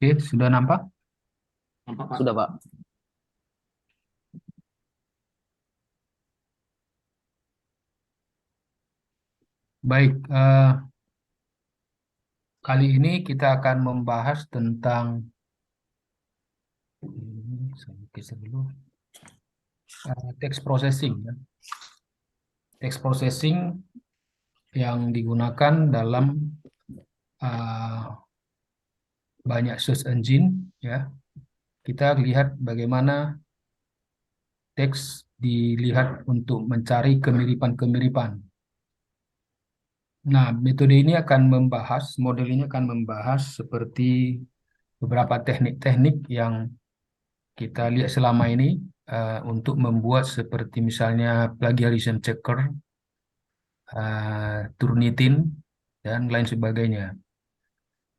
Oke, sudah nampak? Nampak, Pak? Sudah, Pak. Baik, kali ini kita akan membahas tentang ini, saya geser dulu, text processing. Ya. Text processing yang digunakan dalam uh, banyak search engine. Ya, kita lihat bagaimana teks dilihat untuk mencari kemiripan-kemiripan. Nah, metode ini akan membahas, model ini akan membahas seperti beberapa teknik-teknik yang kita lihat selama ini untuk membuat seperti misalnya plagiarism checker, Turnitin, dan lain sebagainya.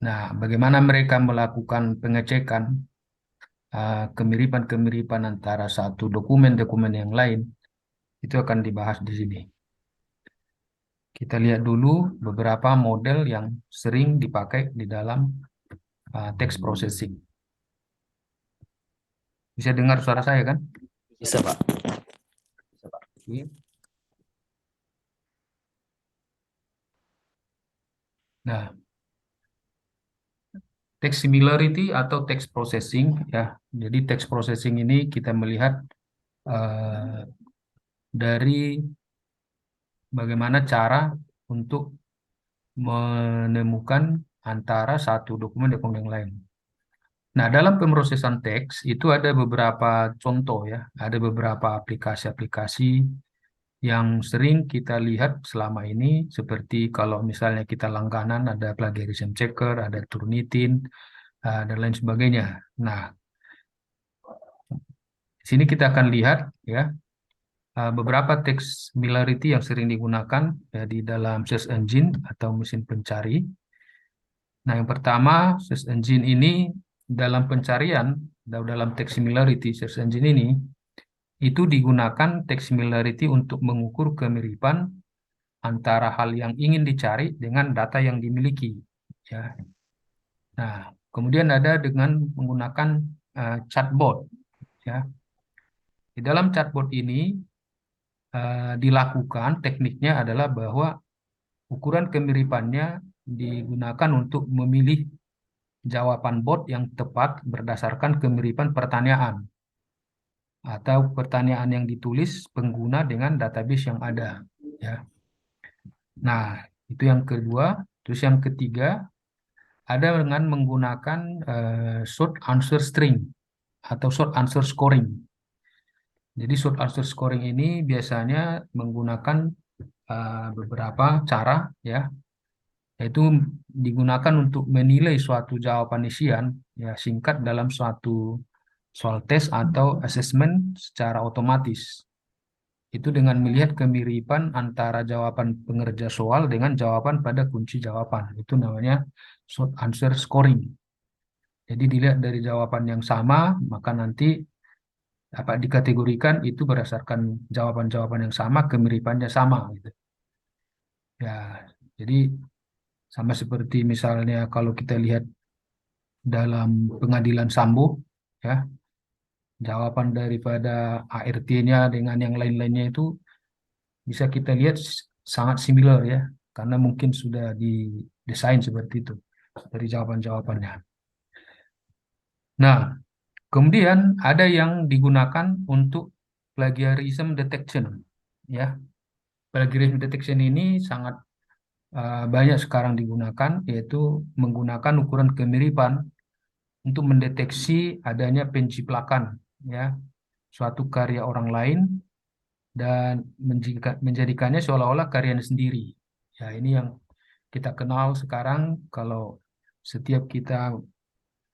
Nah, bagaimana mereka melakukan pengecekan kemiripan-kemiripan antara satu dokumen-dokumen yang lain, itu akan dibahas di sini. Kita lihat dulu beberapa model yang sering dipakai di dalam text processing. Bisa dengar suara saya kan? Bisa, Pak. Bisa, Pak. Oke. Nah, text similarity atau text processing ya. Jadi text processing ini kita melihat eh, dari bagaimana cara untuk menemukan antara satu dokumen-dokumen yang lain. Nah, dalam pemrosesan teks itu ada beberapa contoh ya, ada beberapa aplikasi-aplikasi yang sering kita lihat selama ini, seperti kalau misalnya kita langganan ada plagiarism checker, ada Turnitin, dan lain sebagainya. Nah, di sini kita akan lihat ya beberapa text similarity yang sering digunakan ya, di dalam search engine atau mesin pencari. Nah, yang pertama, search engine ini dalam pencarian, dalam text similarity search engine ini, itu digunakan text similarity untuk mengukur kemiripan antara hal yang ingin dicari dengan data yang dimiliki. Ya. Nah, kemudian ada dengan menggunakan chatbot. Ya. Di dalam chatbot ini dilakukan tekniknya adalah bahwa ukuran kemiripannya digunakan untuk memilih jawaban bot yang tepat berdasarkan kemiripan pertanyaan atau pertanyaan yang ditulis pengguna dengan database yang ada. Ya. Nah, itu yang kedua. Terus yang ketiga, ada dengan menggunakan short answer string atau short answer scoring. Jadi short answer scoring ini biasanya menggunakan beberapa cara ya, yaitu digunakan untuk menilai suatu jawaban isian ya singkat dalam suatu soal tes atau asesmen secara otomatis. Itu dengan melihat kemiripan antara jawaban pengerja soal dengan jawaban pada kunci jawaban. Itu namanya short answer scoring. Jadi dilihat dari jawaban yang sama, maka nanti dapat dikategorikan itu berdasarkan jawaban-jawaban yang sama, kemiripannya sama gitu. Ya, jadi sama seperti misalnya kalau kita lihat dalam pengadilan Sambo, ya, jawaban daripada ART-nya dengan yang lain-lainnya itu bisa kita lihat sangat similar ya, karena mungkin sudah didesain seperti itu dari jawaban-jawabannya. Nah, kemudian ada yang digunakan untuk plagiarism detection, ya. Plagiarism detection ini sangat banyak sekarang digunakan, yaitu menggunakan ukuran kemiripan untuk mendeteksi adanya penciplakan, ya, suatu karya orang lain dan menjadikannya seolah-olah karyanya sendiri. Ya, ini yang kita kenal sekarang kalau setiap kita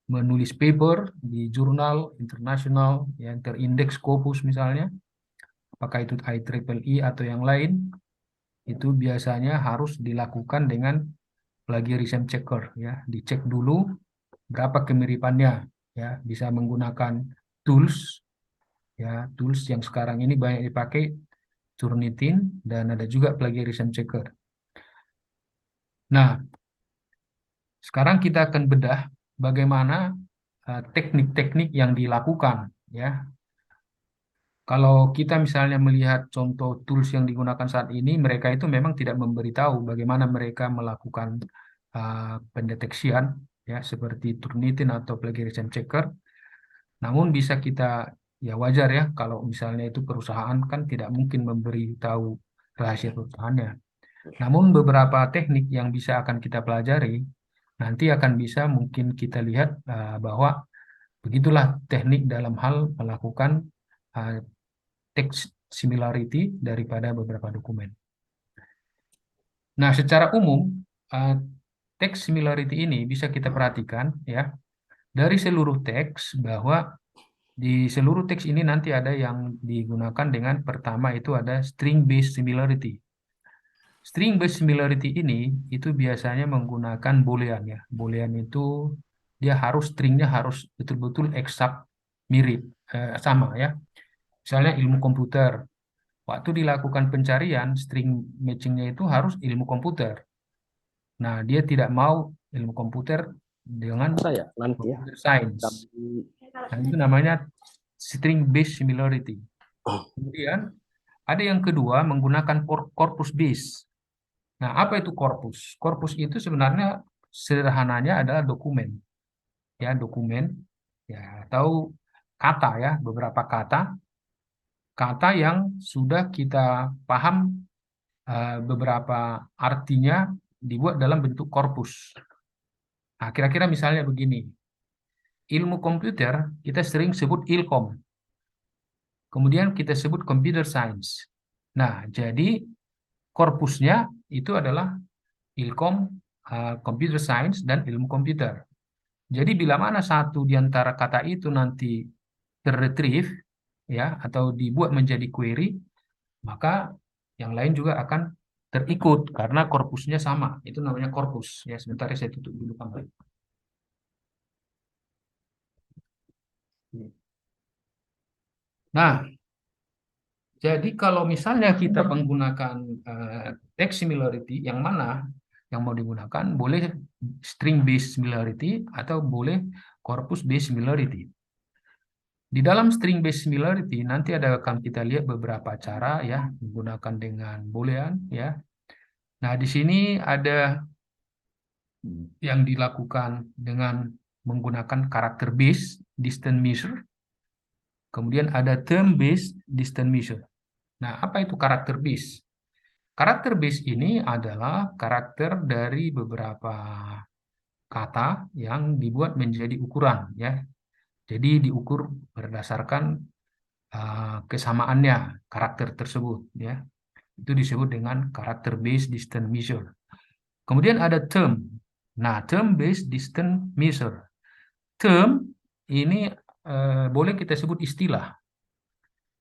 menulis paper di jurnal internasional yang terindeks Scopus misalnya, apakah itu IEEE atau yang lain, itu biasanya harus dilakukan dengan plagiarism checker ya, dicek dulu berapa kemiripannya ya, bisa menggunakan tools ya, tools yang sekarang ini banyak dipakai Turnitin dan ada juga plagiarism checker. Nah, sekarang kita akan bedah bagaimana teknik-teknik yang dilakukan, ya. Kalau kita misalnya melihat contoh tools yang digunakan saat ini, mereka itu memang tidak memberitahu bagaimana mereka melakukan pendeteksian, ya, seperti Turnitin atau plagiarism checker. Namun bisa kita, ya wajar ya, kalau misalnya itu perusahaan kan tidak mungkin memberitahu rahasia perusahaannya. Namun beberapa teknik yang bisa akan kita pelajari, nanti akan bisa mungkin kita lihat bahwa begitulah teknik dalam hal melakukan text similarity daripada beberapa dokumen. Nah, secara umum, text similarity ini bisa kita perhatikan ya dari seluruh teks, bahwa di seluruh teks ini nanti ada yang digunakan dengan pertama itu ada string based similarity. String based similarity ini itu biasanya menggunakan boolean ya. Boolean itu dia harus stringnya harus betul-betul eksak mirip sama ya. Misalnya ilmu komputer. Waktu dilakukan pencarian, string matchingnya itu harus ilmu komputer. Nah, dia tidak mau ilmu komputer dengan Saya nanti ya. computer science. Tapi Nah, itu namanya string based similarity. Kemudian ada yang kedua menggunakan corpus based. Nah, apa itu corpus? Corpus itu sebenarnya sederhananya adalah dokumen. Ya, dokumen ya atau kata ya, beberapa kata yang sudah kita paham beberapa artinya dibuat dalam bentuk korpus. Nah, kira-kira misalnya begini. Ilmu komputer kita sering sebut ilkom. Kemudian kita sebut computer science. Nah, jadi korpusnya itu adalah ilkom, computer science, dan ilmu komputer. Jadi bila mana satu di antara kata itu nanti terretrieve ya atau dibuat menjadi query, maka yang lain juga akan terikut karena korpusnya sama. Itu namanya korpus. Ya, sebentar ya, saya tutup dulu kamera. Nah, jadi kalau misalnya kita menggunakan text similarity, yang mana yang mau digunakan? Boleh string based similarity atau boleh corpus based similarity. Di dalam string based similarity nanti akan kita lihat beberapa cara ya menggunakan dengan boolean ya. Nah, di sini ada yang dilakukan dengan menggunakan karakter based distance measure. Kemudian ada term based distance measure. Nah, apa itu karakter based? Karakter based ini adalah karakter dari beberapa kata yang dibuat menjadi ukuran ya. Jadi diukur berdasarkan kesamaannya karakter tersebut ya. Itu disebut dengan karakter based distance measure. Kemudian ada term. Nah, term based distance measure. Term ini boleh kita sebut istilah.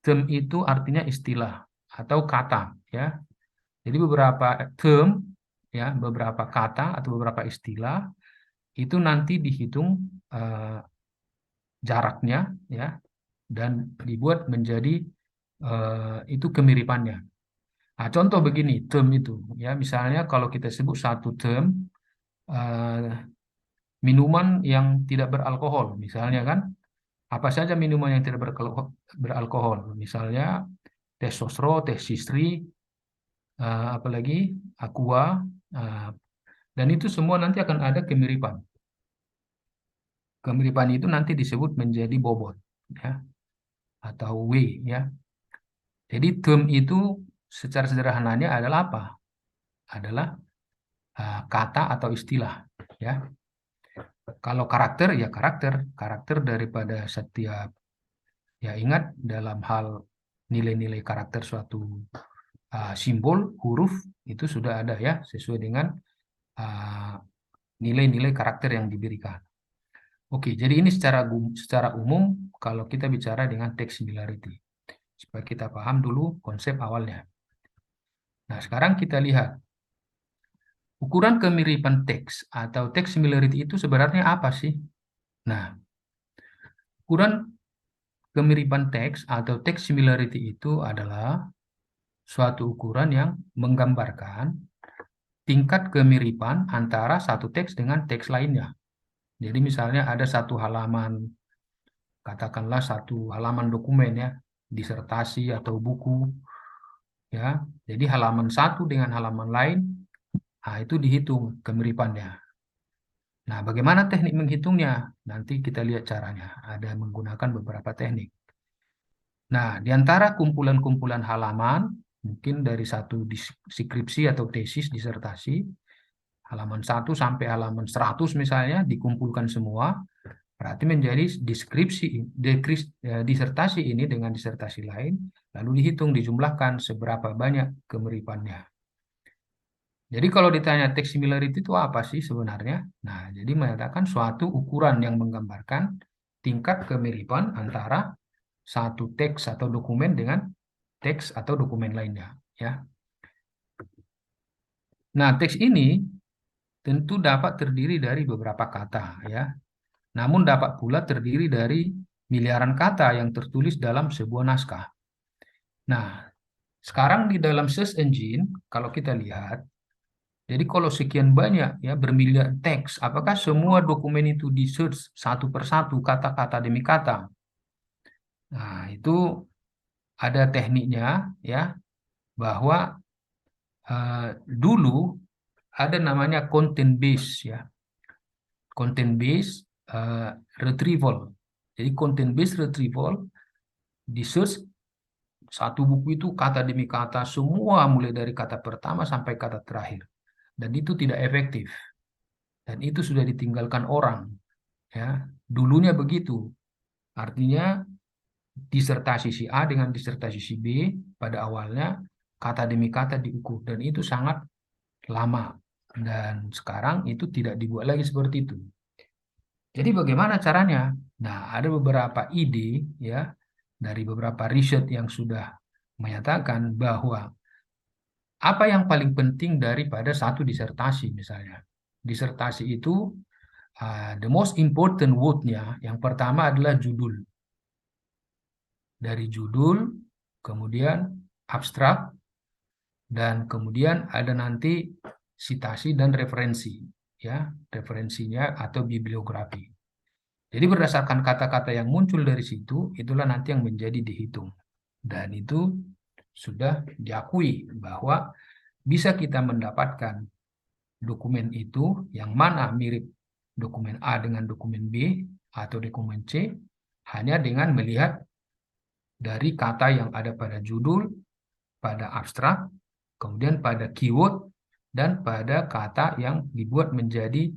Term itu artinya istilah atau kata ya. Jadi beberapa term ya, beberapa kata atau beberapa istilah itu nanti dihitung jaraknya ya dan dibuat menjadi itu kemiripannya. Nah, contoh begini, term itu ya, misalnya kalau kita sebut satu term minuman yang tidak beralkohol, misalnya kan, apa saja minuman yang tidak beralkohol, misalnya teh sosro, teh sistri, apalagi aqua, dan itu semua nanti akan ada kemiripan. Kemiripan itu nanti disebut menjadi bobot, ya, atau W, ya. Jadi term itu secara sederhananya adalah apa? Adalah kata atau istilah, ya. Kalau karakter ya karakter daripada setiap, ya ingat dalam hal nilai-nilai karakter suatu simbol huruf itu sudah ada ya sesuai dengan nilai-nilai karakter yang diberikan. Oke, jadi ini secara umum kalau kita bicara dengan text similarity. Supaya kita paham dulu konsep awalnya. Nah, sekarang kita lihat ukuran kemiripan teks atau text similarity itu sebenarnya apa sih? Nah, ukuran kemiripan teks atau text similarity itu adalah suatu ukuran yang menggambarkan tingkat kemiripan antara satu teks dengan teks lainnya. Jadi misalnya ada satu halaman, katakanlah satu halaman dokumen ya, disertasi atau buku ya. Jadi halaman satu dengan halaman lain, nah itu dihitung kemiripannya. Nah, bagaimana teknik menghitungnya? Nanti kita lihat caranya. Ada menggunakan beberapa teknik. Nah, di antara kumpulan-kumpulan halaman, mungkin dari satu skripsi atau tesis disertasi, halaman 1 sampai halaman 100 misalnya, dikumpulkan semua, berarti menjadi disertasi ini dengan disertasi lain, lalu dihitung, dijumlahkan seberapa banyak kemiripannya. Jadi kalau ditanya text similarity itu apa sih sebenarnya? Nah, jadi menyatakan suatu ukuran yang menggambarkan tingkat kemiripan antara satu teks atau dokumen dengan teks atau dokumen lainnya, ya. Nah, teks ini tentu dapat terdiri dari beberapa kata, ya. Namun dapat pula terdiri dari miliaran kata yang tertulis dalam sebuah naskah. Nah, sekarang di dalam search engine, kalau kita lihat, jadi kalau sekian banyak ya bermiliar teks, apakah semua dokumen itu di search satu persatu kata-kata demi kata? Nah, itu ada tekniknya ya, bahwa dulu ada namanya content base ya. Content base retrieval. Jadi content base retrieval di search satu buku itu kata demi kata semua mulai dari kata pertama sampai kata terakhir. Dan itu tidak efektif. Dan itu sudah ditinggalkan orang. Ya, dulunya begitu. Artinya disertasi si A dengan disertasi si B pada awalnya kata demi kata diukur dan itu sangat lama. Dan sekarang itu tidak dibuat lagi seperti itu. Jadi bagaimana caranya? Nah, ada beberapa ide ya dari beberapa riset yang sudah menyatakan bahwa apa yang paling penting daripada satu disertasi misalnya. Disertasi itu the most important word-nya yang pertama adalah judul. Dari judul, kemudian abstrak, dan kemudian ada nanti citasi dan referensi, ya, referensinya atau bibliografi. Jadi berdasarkan kata-kata yang muncul dari situ, itulah nanti yang menjadi dihitung. Dan itu sudah diakui bahwa bisa kita mendapatkan dokumen itu yang mana mirip dokumen A dengan dokumen B atau dokumen C hanya dengan melihat dari kata yang ada pada judul, pada abstrak, kemudian pada keyword, dan pada kata yang dibuat menjadi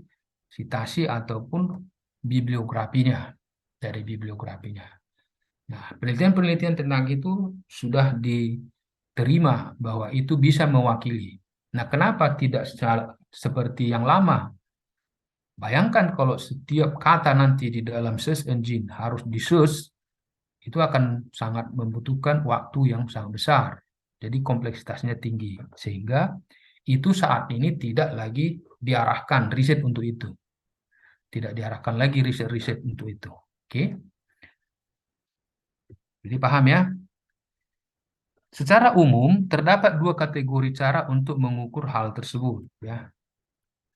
citasi ataupun bibliografinya, dari bibliografinya. Nah, penelitian-penelitian tentang itu sudah diterima bahwa itu bisa mewakili. Nah, kenapa tidak seperti yang lama? Bayangkan kalau setiap kata nanti di dalam search engine harus di-search, itu akan sangat membutuhkan waktu yang sangat besar. Jadi kompleksitasnya tinggi. Sehingga itu saat ini tidak lagi diarahkan riset untuk itu. Tidak diarahkan lagi riset-riset untuk itu. Oke? Jadi paham ya? Secara umum, terdapat dua kategori cara untuk mengukur hal tersebut. Ya.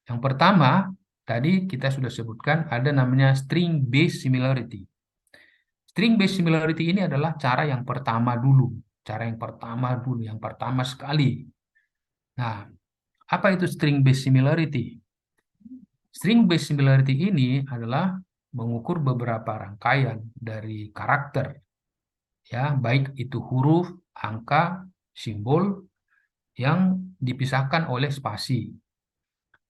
Yang pertama, tadi kita sudah sebutkan ada namanya string-based similarity. String-based similarity ini adalah cara yang pertama dulu. Cara yang pertama dulu, yang pertama sekali. Nah, apa itu string-based similarity? String-based similarity ini adalah mengukur beberapa rangkaian dari karakter. Ya, baik itu huruf, angka, simbol yang dipisahkan oleh spasi.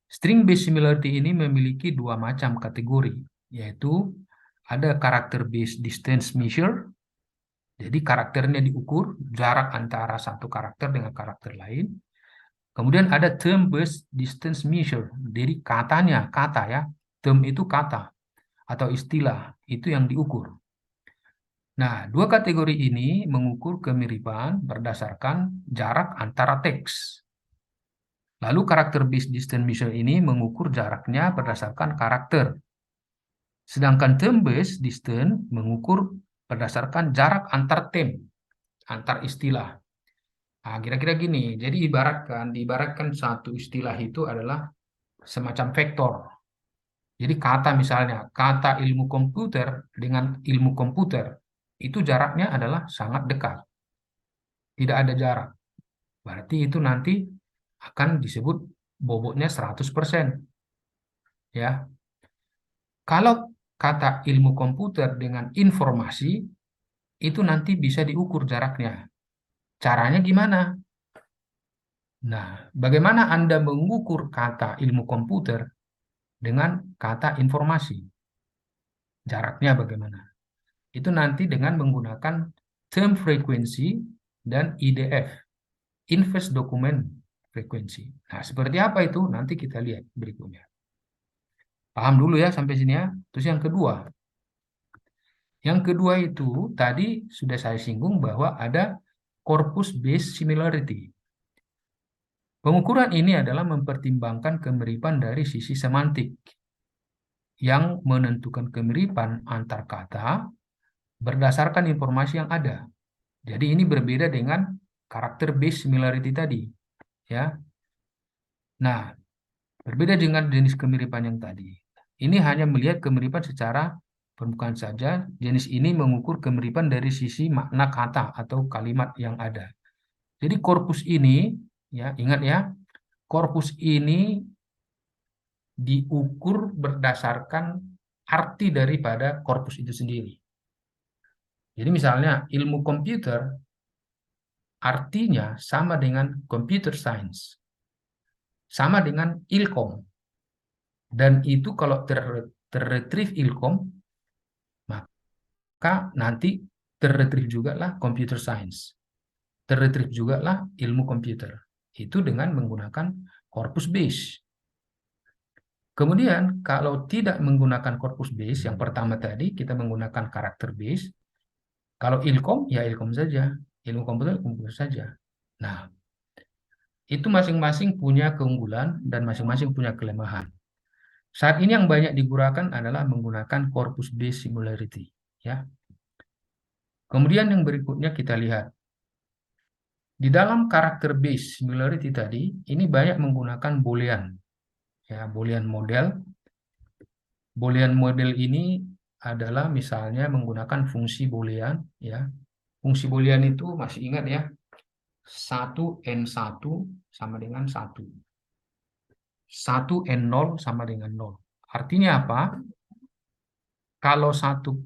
String-based similarity ini memiliki dua macam kategori, yaitu ada karakter-based distance measure, jadi karakternya diukur, jarak antara satu karakter dengan karakter lain. Kemudian ada term-based distance measure, jadi katanya, kata ya, term itu kata atau istilah, itu yang diukur. Nah, dua kategori ini mengukur kemiripan berdasarkan jarak antara teks. Lalu karakter-based distance measure ini mengukur jaraknya berdasarkan karakter. Sedangkan term-based distance mengukur berdasarkan jarak antar term, antar istilah. Nah, kira-kira gini, jadi diibaratkan satu istilah itu adalah semacam vektor. Jadi kata misalnya, kata ilmu komputer dengan ilmu komputer, itu jaraknya adalah sangat dekat. Tidak ada jarak. Berarti itu nanti akan disebut bobotnya 100%. Ya. Kalau kata ilmu komputer dengan informasi, itu nanti bisa diukur jaraknya. Caranya gimana? Nah, bagaimana Anda mengukur kata ilmu komputer dengan kata informasi? Jaraknya bagaimana? Itu nanti dengan menggunakan term frequency dan IDF, Inverse Document Frequency. Nah, seperti apa itu? Nanti kita lihat berikutnya. Paham dulu ya sampai sini ya. Terus yang kedua. Yang kedua itu tadi sudah saya singgung bahwa ada corpus based similarity. Pengukuran ini adalah mempertimbangkan kemiripan dari sisi semantik yang menentukan kemiripan antar kata berdasarkan informasi yang ada. Jadi ini berbeda dengan karakter based similarity tadi, ya. Nah, berbeda dengan jenis kemiripan yang tadi. Ini hanya melihat kemiripan secara permukaan saja. Jenis ini mengukur kemiripan dari sisi makna kata atau kalimat yang ada. Jadi korpus ini, ya ingat ya, korpus ini diukur berdasarkan arti daripada korpus itu sendiri. Jadi misalnya ilmu komputer artinya sama dengan computer science, sama dengan ilkom. Dan itu kalau terretrieve ilkom, maka nanti terretrieve juga lah computer science. Terretrieve juga lah ilmu komputer. Itu dengan menggunakan corpus base. Kemudian kalau tidak menggunakan corpus base, yang pertama tadi kita menggunakan karakter base. Kalau ilkom, ya ilkom saja. Ilmu komputer saja. Nah, itu masing-masing punya keunggulan dan masing-masing punya kelemahan. Saat ini yang banyak digunakan adalah menggunakan corpus based similarity, ya. Kemudian yang berikutnya kita lihat. Di dalam karakter based similarity tadi, ini banyak menggunakan boolean. Ya, boolean model. Boolean model ini adalah misalnya menggunakan fungsi boolean, ya. Fungsi boolean itu masih ingat ya. 1N1 sama dengan 1. 1N0 sama dengan 0. Artinya apa? Kalau satu,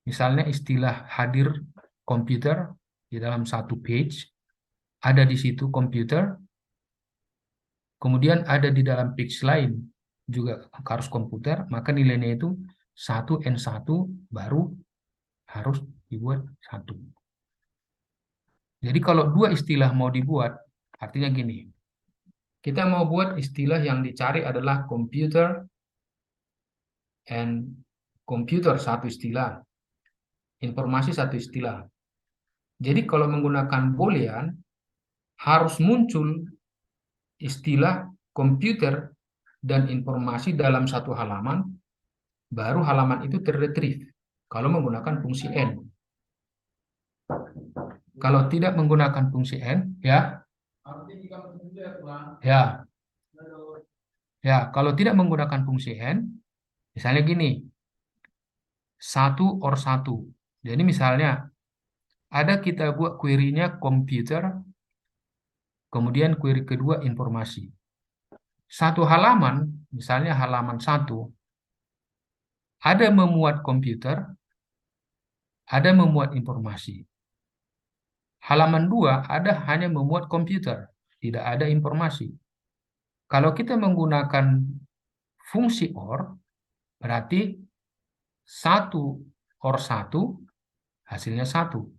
misalnya istilah hadir komputer di dalam satu page, ada di situ komputer, kemudian ada di dalam page lain juga harus komputer, maka nilainya itu 1N1 baru harus dibuat 1. Jadi kalau dua istilah mau dibuat, artinya gini, kita mau buat istilah yang dicari adalah computer and computer, satu istilah, informasi satu istilah. Jadi kalau menggunakan boolean, harus muncul istilah komputer dan informasi dalam satu halaman, baru halaman itu terretrieve kalau menggunakan fungsi N. Kalau tidak menggunakan fungsi N, ya, kalau tidak menggunakan fungsi N, misalnya gini, 1 or 1. Jadi misalnya, ada kita buat query-nya komputer, kemudian query kedua informasi. Satu halaman, misalnya halaman 1, ada memuat komputer, ada memuat informasi. Halaman 2 ada hanya memuat komputer, tidak ada informasi. Kalau kita menggunakan fungsi OR, berarti 1 or 1 hasilnya 1.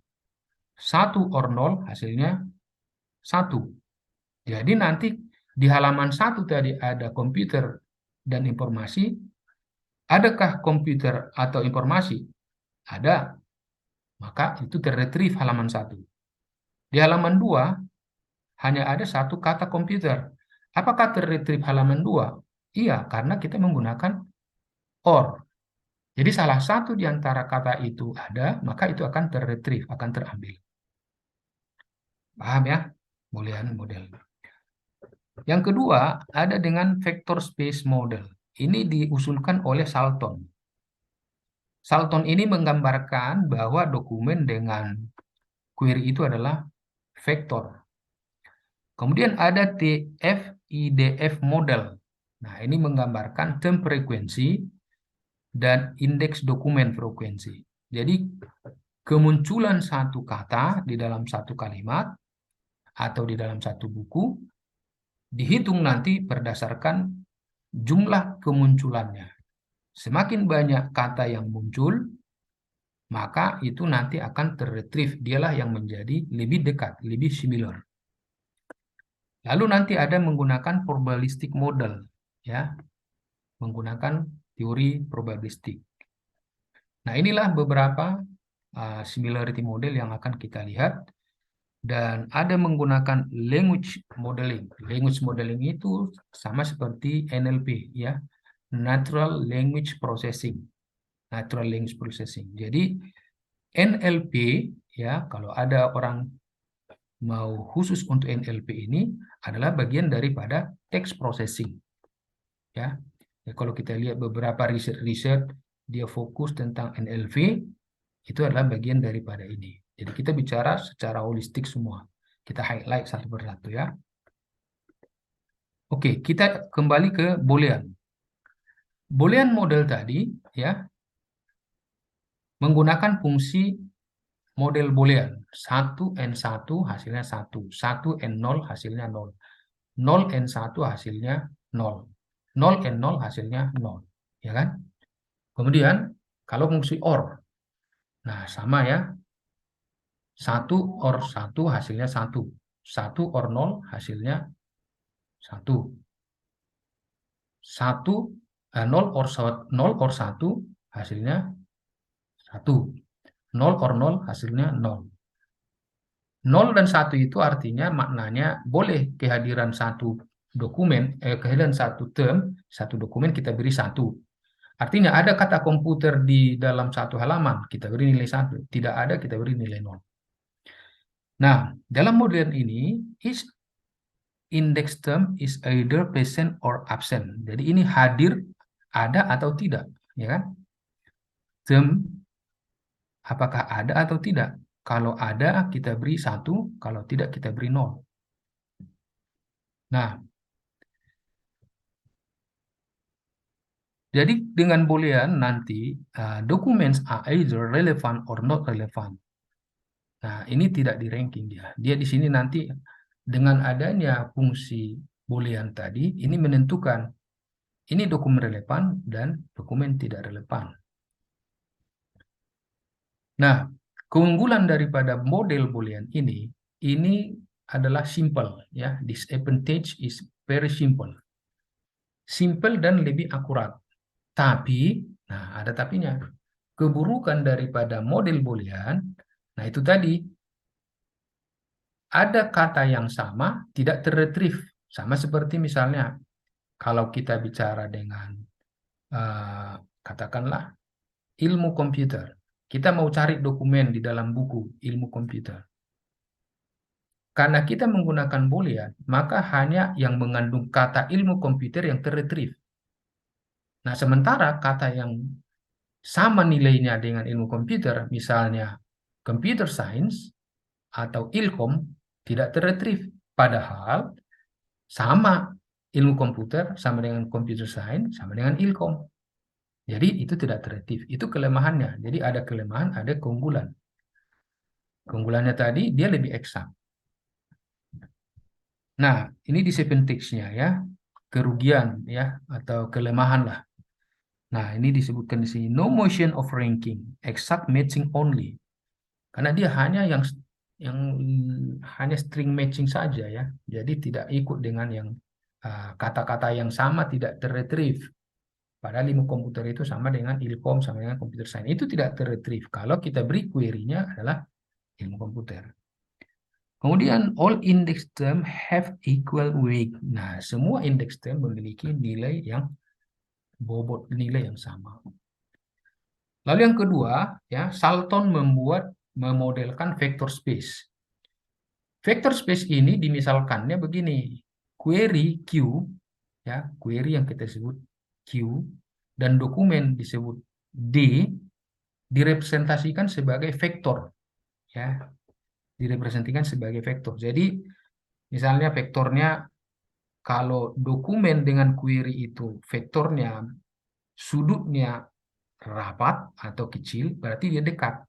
1 or 0 hasilnya 1. Jadi nanti di halaman 1 tadi ada komputer dan informasi. Adakah komputer atau informasi? Ada. Maka itu terretrieve halaman 1. Di halaman 2 hanya ada satu kata komputer. Apakah terretrieve halaman 2? Iya, karena kita menggunakan OR. Jadi salah satu di antara kata itu ada, maka itu akan terretrieve, akan terambil. Paham ya? Boolean model. Yang kedua, ada dengan vector space model. ini diusulkan oleh Salton. Salton ini menggambarkan bahwa dokumen dengan query itu adalah vektor. Kemudian ada TF-IDF model. Nah, ini menggambarkan term frekuensi dan indeks dokumen frekuensi. Jadi, kemunculan satu kata di dalam satu kalimat atau di dalam satu buku dihitung nanti berdasarkan jumlah kemunculannya. Semakin banyak kata yang muncul, maka itu nanti akan terretrieve. Dialah yang menjadi lebih dekat, lebih similar. Lalu nanti ada menggunakan probabilistic model, ya, menggunakan teori probabilistik. Nah, inilah beberapa similarity model yang akan kita lihat. Dan ada menggunakan language modeling. Language modeling itu sama seperti NLP, ya, Natural Language Processing. Natural Language Processing. Jadi NLP, ya, kalau ada orang mau khusus untuk NLP ini adalah bagian daripada text processing, ya. Ya, kalau kita lihat beberapa riset dia fokus tentang NLP, itu adalah bagian daripada ini. Jadi kita bicara secara holistik semua. Kita highlight satu persatu, ya. Oke, kita kembali ke Boolean. Boolean model tadi, ya, menggunakan fungsi model Boolean. 1N1 hasilnya 1. 1N0 hasilnya 0. 0N1 hasilnya 0. 0N0 hasilnya 0. Ya kan? Kemudian, kalau fungsi OR. Nah, sama ya. 1 OR 1 hasilnya 1. 1 OR 0 hasilnya 1. 0 OR 1 hasilnya 1. 0 OR 0 hasilnya 0. 0 dan 1 itu artinya maknanya boleh kehadiran satu dokumen, kehadiran satu term, satu dokumen kita beri 1. Artinya ada kata komputer di dalam satu halaman, kita beri nilai 1. Tidak ada, kita beri nilai 0. Nah, dalam model ini, each index term is either present or absent. Jadi ini hadir, ada atau tidak, ya kan? Term apakah ada atau tidak? Kalau ada kita beri 1, kalau tidak kita beri 0. Nah, jadi dengan Boolean nanti documents are either relevant or not relevant. Nah, ini tidak di ranking dia. Dia di sini nanti dengan adanya fungsi Boolean tadi, ini menentukan ini dokumen relevan dan dokumen tidak relevan. Nah, keunggulan daripada model Boolean ini adalah simple, ya. Disadvantage is very simple. Simple dan lebih akurat. Tapi, nah ada tapinya. Keburukan daripada model Boolean, nah itu tadi, ada kata yang sama tidak terretrieve. Sama seperti misalnya, kalau kita bicara dengan, katakanlah, ilmu komputer. Kita mau cari dokumen di dalam buku ilmu komputer. Karena kita menggunakan Boolean, maka hanya yang mengandung kata ilmu komputer yang terretrieve. Nah, sementara kata yang sama nilainya dengan ilmu komputer, misalnya computer science atau ilkom, tidak terretrieve. Padahal sama ilmu komputer, sama dengan computer science, sama dengan ilkom. Jadi itu tidak terretrieve. Itu kelemahannya. Jadi ada kelemahan, ada keunggulan. Keunggulannya tadi, dia lebih eksak. Nah, ini di semanticsnya, ya. Kerugian, ya, atau kelemahan lah. Nah, ini disebutkan di sini, no motion of ranking, exact matching only. Karena dia hanya yang hanya string matching saja, ya. Jadi tidak ikut dengan yang kata-kata yang sama tidak terretrieve. Padahal ilmu komputer itu sama dengan ilkom, sama dengan computer science. Itu tidak terretrieve. Kalau kita beri query-nya adalah ilmu komputer. Kemudian all index term have equal weight. Nah, semua index term memiliki nilai yang bobot, nilai yang sama. Lalu yang kedua, ya, Salton memodelkan vector space. Vector space ini dimisalkannya begini, query Q, ya, query yang kita sebut Q, dan dokumen disebut D, direpresentasikan sebagai vektor. Ya, direpresentasikan sebagai vektor. Jadi, misalnya vektornya, kalau dokumen dengan query itu vektornya sudutnya rapat atau kecil, berarti dia dekat.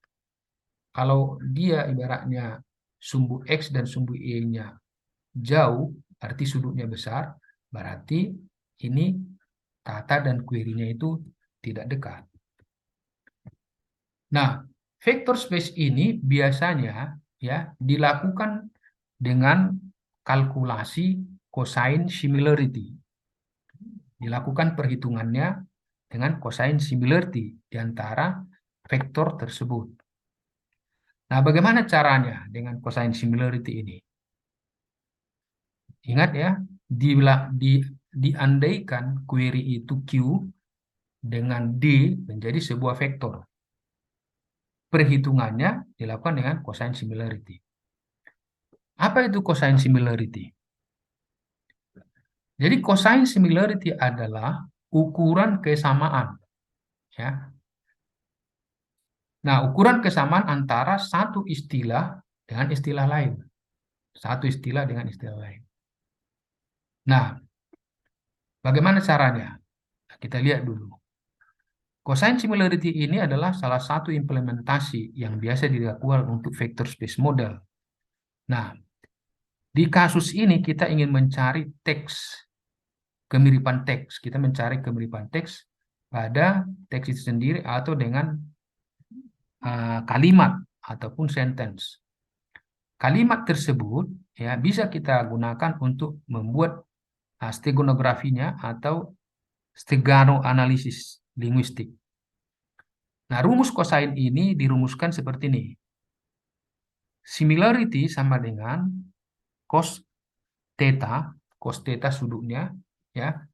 Kalau dia ibaratnya sumbu X dan sumbu Y-nya jauh, arti sudutnya besar, berarti ini kata dan query-nya itu tidak dekat. Nah, vector space ini biasanya ya dilakukan dengan kalkulasi cosine similarity. Dilakukan perhitungannya dengan cosine similarity di antara vektor tersebut. Nah, bagaimana caranya dengan cosine similarity ini? Ingat ya, diandaikan query itu Q dengan D menjadi sebuah vektor. Perhitungannya dilakukan dengan cosine similarity. Apa itu cosine similarity? Jadi cosine similarity adalah ukuran kesamaan. Ya. Nah, ukuran kesamaan antara satu istilah dengan istilah lain. Satu istilah dengan istilah lain. Nah, bagaimana caranya? Nah, kita lihat dulu. Cosine similarity ini adalah salah satu implementasi yang biasa dilakukan untuk vector space model. Nah, di kasus ini kita ingin mencari teks, kemiripan teks. Kita mencari kemiripan teks pada teks itu sendiri atau dengan kalimat ataupun sentence. Kalimat tersebut ya bisa kita gunakan untuk membuat stegonografinya atau steganoanalisis linguistik. Nah, rumus cosine ini dirumuskan seperti ini. Similarity sama dengan cos theta sudutnya ya.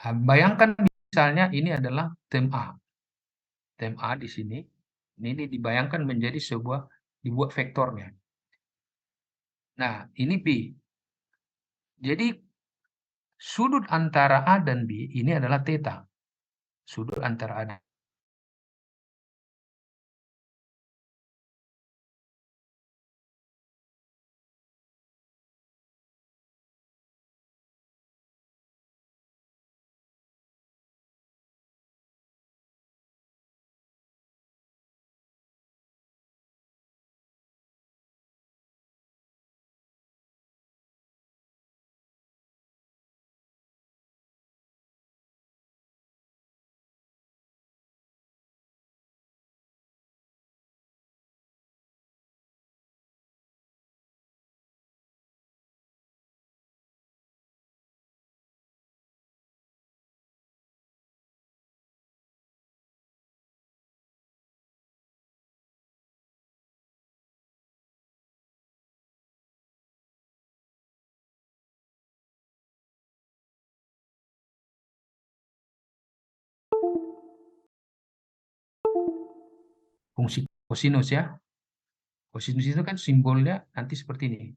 Nah, bayangkan misalnya ini adalah term A. Term A di sini. Ini dibayangkan menjadi sebuah dibuat vektornya. Nah, ini B. Jadi sudut antara A dan B ini adalah theta. Sudut antara A dan fungsi kosinus ya. Kosinus itu kan simbolnya nanti seperti ini.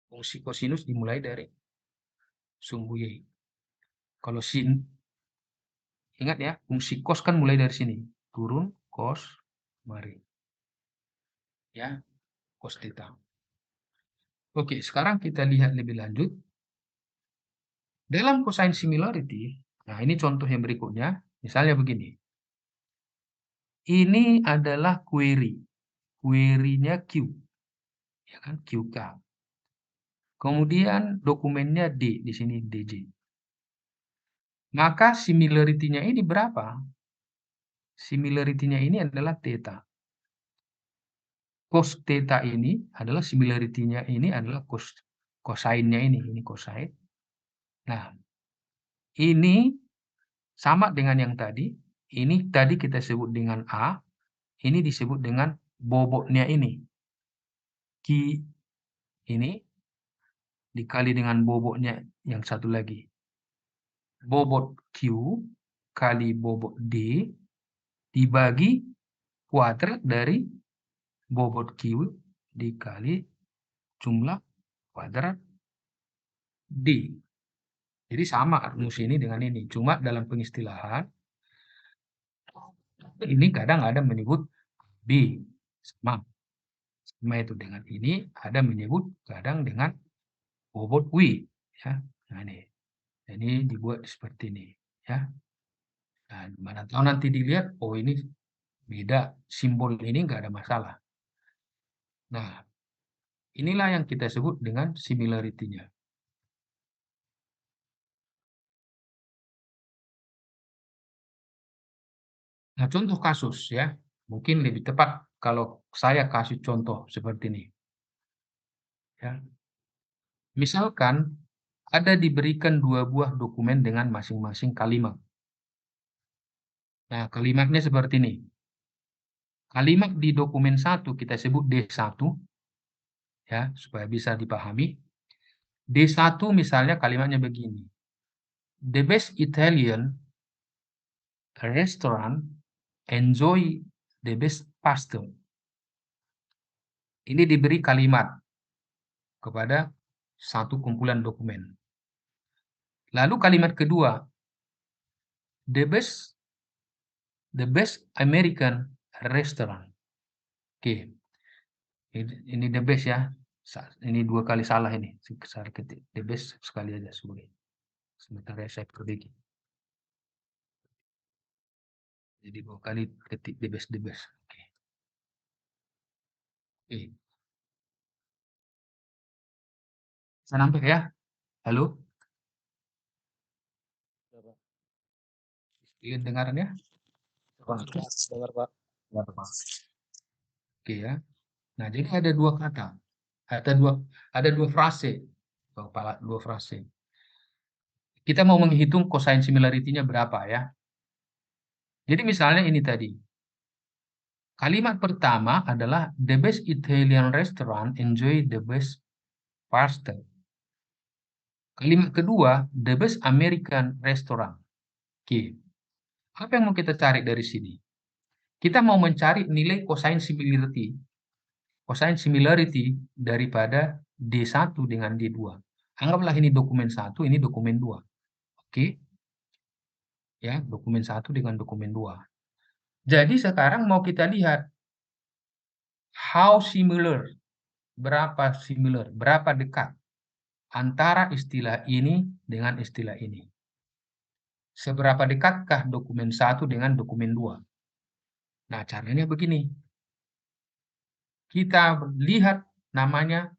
Fungsi kosinus dimulai dari sumbu Y. Kalau sin, ingat ya, fungsi cos kan mulai dari sini. Turun, cos, mari. Ya, cos theta. Oke, sekarang kita lihat lebih lanjut. Dalam cosine similarity, nah ini contoh yang berikutnya. Misalnya begini. Ini adalah query. Query-nya Q. Ya kan, QK. Kemudian dokumennya D, di sini DJ. Maka similarity-nya ini berapa? Similarity-nya ini adalah theta. Cos theta ini adalah similarity-nya ini adalah cosine-nya ini cosine. Nah, ini sama dengan yang tadi. Ini tadi kita sebut dengan A, ini disebut dengan bobotnya ini. Q ini dikali dengan bobotnya yang satu lagi. Bobot Q kali bobot D dibagi kuadrat dari bobot Q dikali jumlah kuadrat D. Jadi sama rumus ini dengan ini. Cuma dalam pengistilahan, ini kadang ada menyebut B. Sama itu dengan ini, ada menyebut kadang dengan bobot W. Ya. Nah, ini dibuat seperti ini. Ya. Nah, mana tahu nanti dilihat, oh ini beda, simbol ini nggak ada masalah. Nah, inilah yang kita sebut dengan similarity-nya. Nah, contoh kasus ya, mungkin lebih tepat kalau saya kasih contoh seperti ini. Ya. Misalkan ada diberikan 2 buah dokumen dengan masing-masing kalimat. Nah, kalimatnya seperti ini. Kalimat di dokumen 1 kita sebut D1, ya, supaya bisa dipahami. D1 misalnya kalimatnya begini. The best Italian restaurant enjoy the best pasta. Ini diberi kalimat kepada satu kumpulan dokumen. Lalu kalimat kedua, the best American restaurant. Oke, ini the best ya. Ini 2 kali salah ini. Saya ketik the best sekali aja sebagai. Sementara saya perbaiki. Jadi 2 kali ketik the best. Oke. Oke. Bisa nampak ya? Halo? Lihat dengaran ya? Dengar, Pak. Oke ya. Nah, jadi ada 2 kata. Ada dua frase. Dua frase. Kita mau menghitung cosine similarity-nya berapa ya? Jadi misalnya ini tadi. Kalimat pertama adalah the best Italian restaurant enjoy the best pasta. Kalimat kedua, the best American restaurant. Oke. Apa yang mau kita cari dari sini? Kita mau mencari nilai cosine similarity. Cosine similarity daripada D1 dengan D2. Anggaplah ini dokumen 1, ini dokumen 2. Oke. Ya, dokumen 1 dengan dokumen 2. Jadi sekarang mau kita lihat how similar, berapa dekat antara istilah ini dengan istilah ini. Seberapa dekatkah dokumen 1 dengan dokumen 2? Nah, caranya begini. Kita lihat namanya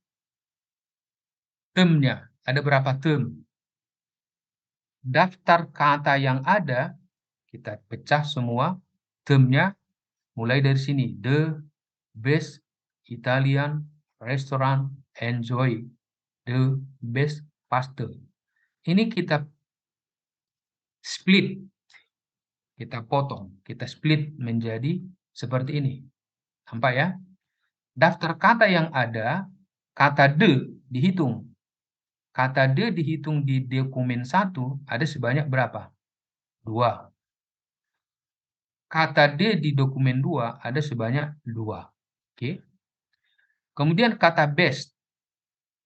termnya. Ada berapa term? Daftar kata yang ada, kita pecah semua termnya mulai dari sini. The best Italian restaurant enjoy the best pasta. Ini kita split, kita potong, kita split menjadi seperti ini. Nampak ya? Daftar kata yang ada, kata the dihitung. Kata the dihitung di dokumen 1 ada sebanyak berapa? 2. Kata the di dokumen 2 ada sebanyak 2. Oke. Kemudian kata best.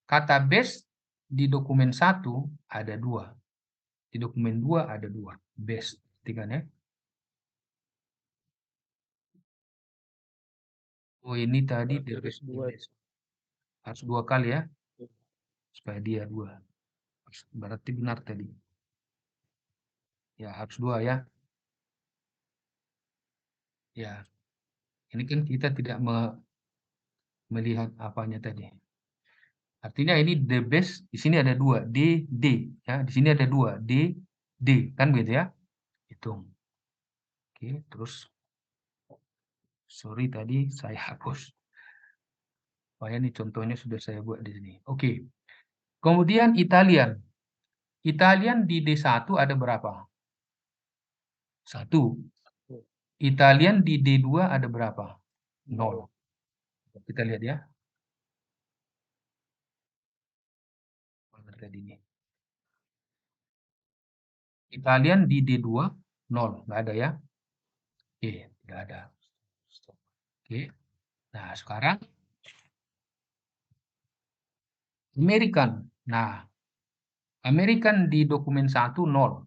Kata best di dokumen 1 ada 2. Di dokumen 2 ada 2. Best. Perhatikan ya. Oh, ini tadi the best. Harus 2 kali ya. Supaya dia 2. Berarti benar tadi. Ya, harus 2 ya. Ya. Ini kan kita tidak melihat apanya tadi. Artinya ini the base, di sini ada 2, D, D. Ya, di sini ada 2, D, D. Kan begitu ya? Hitung. Oke, terus, sorry tadi saya hapus. Supaya ini contohnya sudah saya buat di sini. Oke. Kemudian Italian. Italian di D1 ada berapa? 1. Italian di D2 ada berapa? 0. Kita lihat ya. Mana tadi ini? Italian di D2 0, nggak ada ya? Oke, tidak ada. Stop. Oke. Nah, sekarang American. Nah, American di dokumen 1 0.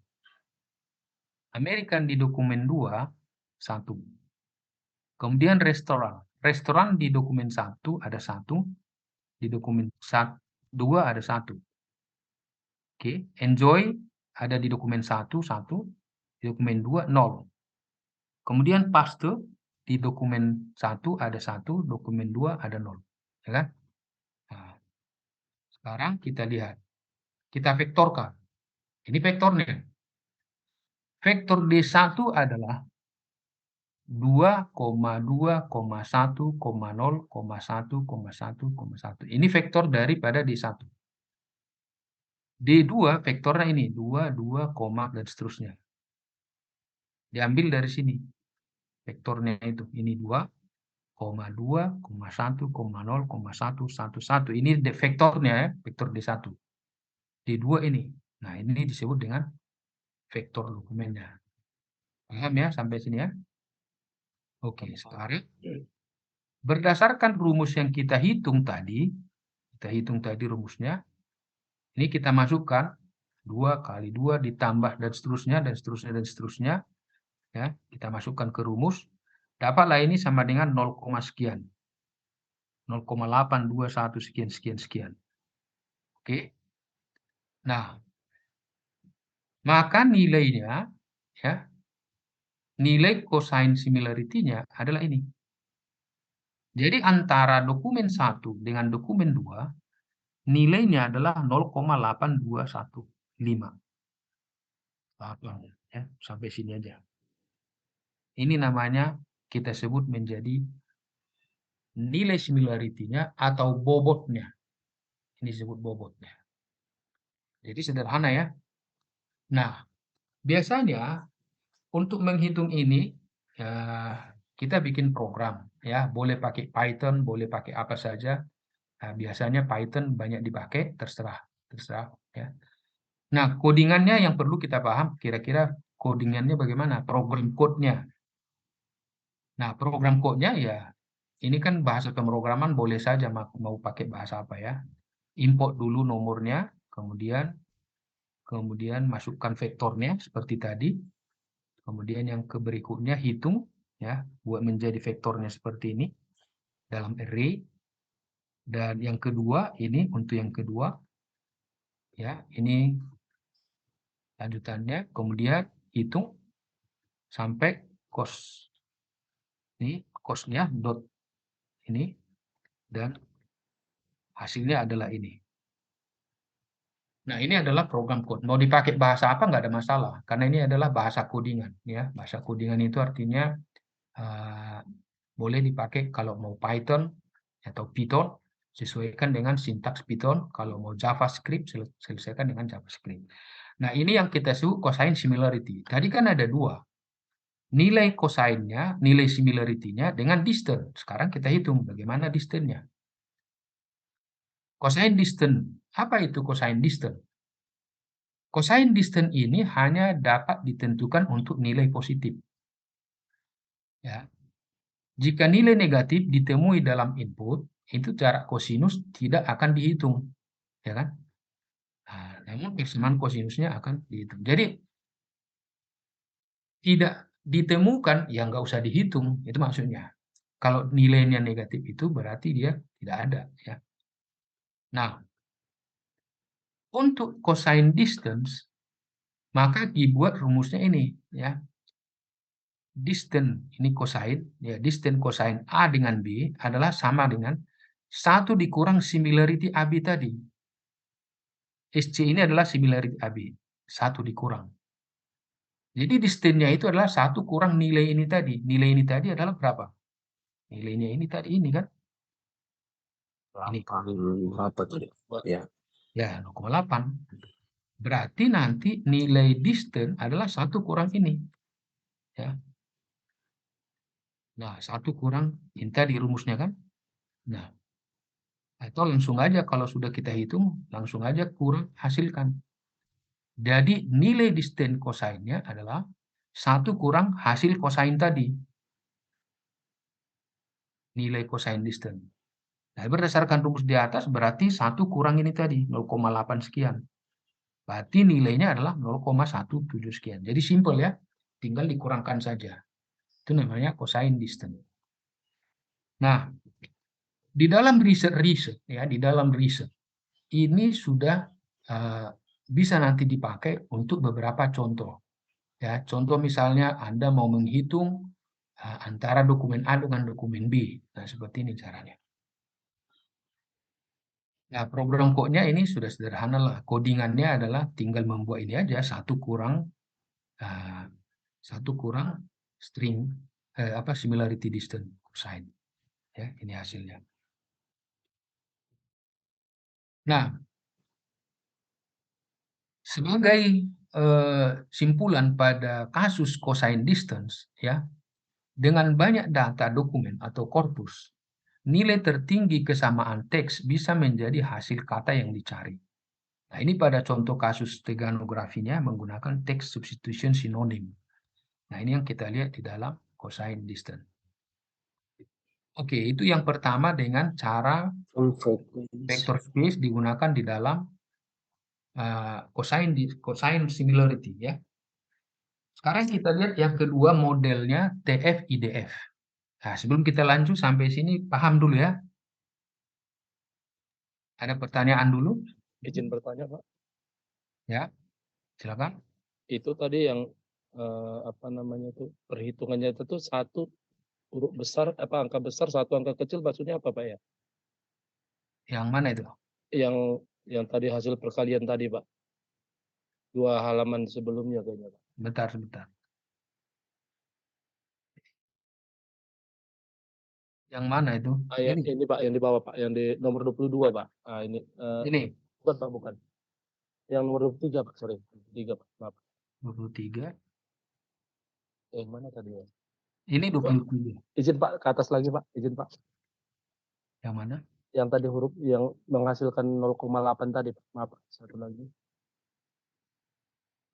American di dokumen 2 1. Kemudian restoran. Restoran di dokumen 1 ada 1, di dokumen 2 ada 1. Oke, enjoy ada di dokumen 1 1, di dokumen 2 0. Kemudian paste di dokumen 1 ada 1, dokumen 2 ada 0. Ya kan? Nah, sekarang kita lihat. Kita vektorkan. Ini vektornya. Vektor D1 adalah 2, 2, 1, 0, 1, 1, 1. Ini vektor daripada D1. D2 vektornya ini 2, 2, dan seterusnya. Diambil dari sini. Vektornya itu. Ini 2, 2, 1, 0, 1, 1, 1. Ini vektornya ya, vektor D1. D2 ini. Nah, ini disebut dengan vektor dokumennya. Paham ya sampai sini ya? Oke, sekarang berdasarkan rumus yang kita hitung tadi rumusnya, ini kita masukkan 2 kali 2 ditambah dan seterusnya, dan seterusnya, dan seterusnya. Ya, kita masukkan ke rumus. Dapatlah ini sama dengan 0, sekian. 0,821 sekian, sekian, sekian. Oke. Nah, maka nilainya, ya, nilai cosine similarity-nya adalah ini. Jadi antara dokumen 1 dengan dokumen 2, nilainya adalah 0,8215. Ya, sampai sini aja. Ini namanya kita sebut menjadi nilai similarity-nya atau bobotnya. Ini disebut bobotnya. Jadi sederhana ya. Nah, biasanya untuk menghitung ini, ya, kita bikin program. Ya, boleh pakai Python, boleh pakai apa saja. Nah, biasanya Python banyak dipakai, terserah. Ya. Nah, codingannya yang perlu kita paham, kira-kira codingannya bagaimana, program code-nya. Nah, program code-nya ya, ini kan bahasa pemrograman boleh saja mau pakai bahasa apa ya. Import dulu nomornya, kemudian masukkan vektornya seperti tadi. Kemudian yang berikutnya hitung, ya, buat menjadi vektornya seperti ini dalam array. Dan yang kedua, ini untuk yang kedua, ya, ini lanjutannya, kemudian hitung sampai cost. Ini cost-nya dot ini, dan hasilnya adalah ini. Nah, ini adalah program code. Mau dipakai bahasa apa nggak ada masalah, karena ini adalah bahasa codingan. Ya, bahasa codingan itu artinya boleh dipakai kalau mau Python atau Python, sesuaikan dengan sintaks Python. Kalau mau JavaScript, selesaikan dengan JavaScript. Nah, ini yang kita sebut cosine similarity. Tadi kan ada 2. Nilai cosine-nya, nilai similarity-nya dengan distance. Sekarang kita hitung bagaimana distance-nya. Cosine distance. Apa itu cosine distance? Cosine distance ini hanya dapat ditentukan untuk nilai positif. Ya. Jika nilai negatif ditemui dalam input, itu jarak kosinus tidak akan dihitung. Ya kan? Nah, namun persamaan kosinusnya akan dihitung. Jadi, tidak ditemukan, ya nggak usah dihitung. Itu maksudnya. Kalau nilainya negatif itu berarti dia tidak ada. Ya. Nah, untuk cosine distance, maka dibuat rumusnya ini. Ya. Distance, ini cosine. Ya, distance cosine A dengan B adalah sama dengan 1 dikurang similarity AB tadi. SC ini adalah similarity AB. 1 dikurang. Jadi distance-nya itu adalah 1 kurang nilai ini tadi. Nilai ini tadi adalah berapa? Nilainya ini tadi, ini kan? Ini. 8 berapa tadi? Ya. Ya, 0,8. Berarti nanti nilai distance adalah 1 kurang ini. Ya. Nah, 1 kurang ini tadi rumusnya kan? Nah, atau langsung aja kalau sudah kita hitung, langsung aja kurang hasilkan. Jadi nilai distance cosine-nya adalah 1 kurang hasil cosine tadi. Nilai cosine distance. Nah, berdasarkan rumus di atas berarti 1 kurang ini tadi, 0,8 sekian. Berarti nilainya adalah 0,17 sekian. Jadi simpel ya, tinggal dikurangkan saja. Itu namanya cosine distance. Nah, di dalam riset ya, di dalam riset ini sudah bisa nanti dipakai untuk beberapa contoh. Ya, contoh misalnya Anda mau menghitung antara dokumen A dengan dokumen B. Nah, seperti ini caranya. Nah, program code-nya ini sudah sederhana lah. Codingannya adalah tinggal membuat ini aja, 1 kurang string similarity distance cosine. Ya, ini hasilnya. Nah, sebagai simpulan pada kasus cosine distance, ya, dengan banyak data dokumen atau korpus, nilai tertinggi kesamaan teks bisa menjadi hasil kata yang dicari. Nah, ini pada contoh kasus steganografinya menggunakan text substitution synonym. Nah, ini yang kita lihat di dalam cosine distance. Oke, itu yang pertama dengan cara vector space digunakan di dalam cosine similarity ya. Sekarang kita lihat yang kedua modelnya TF-IDF. Nah, sebelum kita lanjut sampai sini paham dulu ya. Ada pertanyaan dulu? Izin bertanya, Pak. Ya, silakan. Itu tadi yang apa namanya tuh perhitungannya itu tuh 1 huruf besar angka besar 1 angka kecil maksudnya apa, Pak ya? Yang mana itu? Yang tadi hasil perkalian tadi, Pak. 2 halaman sebelumnya kayaknya, Pak. Bentar, sebentar. Yang mana itu? Ini Pak, yang di bawah Pak, yang di nomor 22 Pak. Ini Ini bukan Pak, bukan. Yang nomor 23 Pak, sorry. 23 Pak, maaf. 23. Yang mana tadi ya? Ini 23. Izin Pak, ke atas lagi Pak, izin Pak. Yang mana? Yang tadi huruf yang menghasilkan 0,8 tadi Pak, maaf Pak, satu lagi.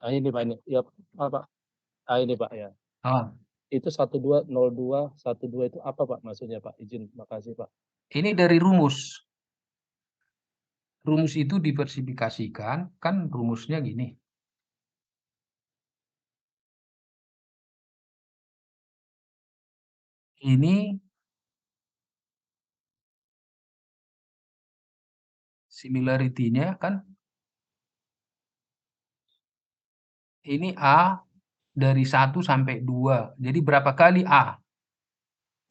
Ini Pak, ini. Ya, maaf Pak. Ini Pak ya. Oh, Itu 1202 12 itu apa Pak maksudnya Pak? Izin, makasih Pak. ini dari rumus. Rumus itu diversifikasikan, kan rumusnya gini. Ini similarity-nya kan ini A dari 1 sampai 2. Jadi berapa kali A?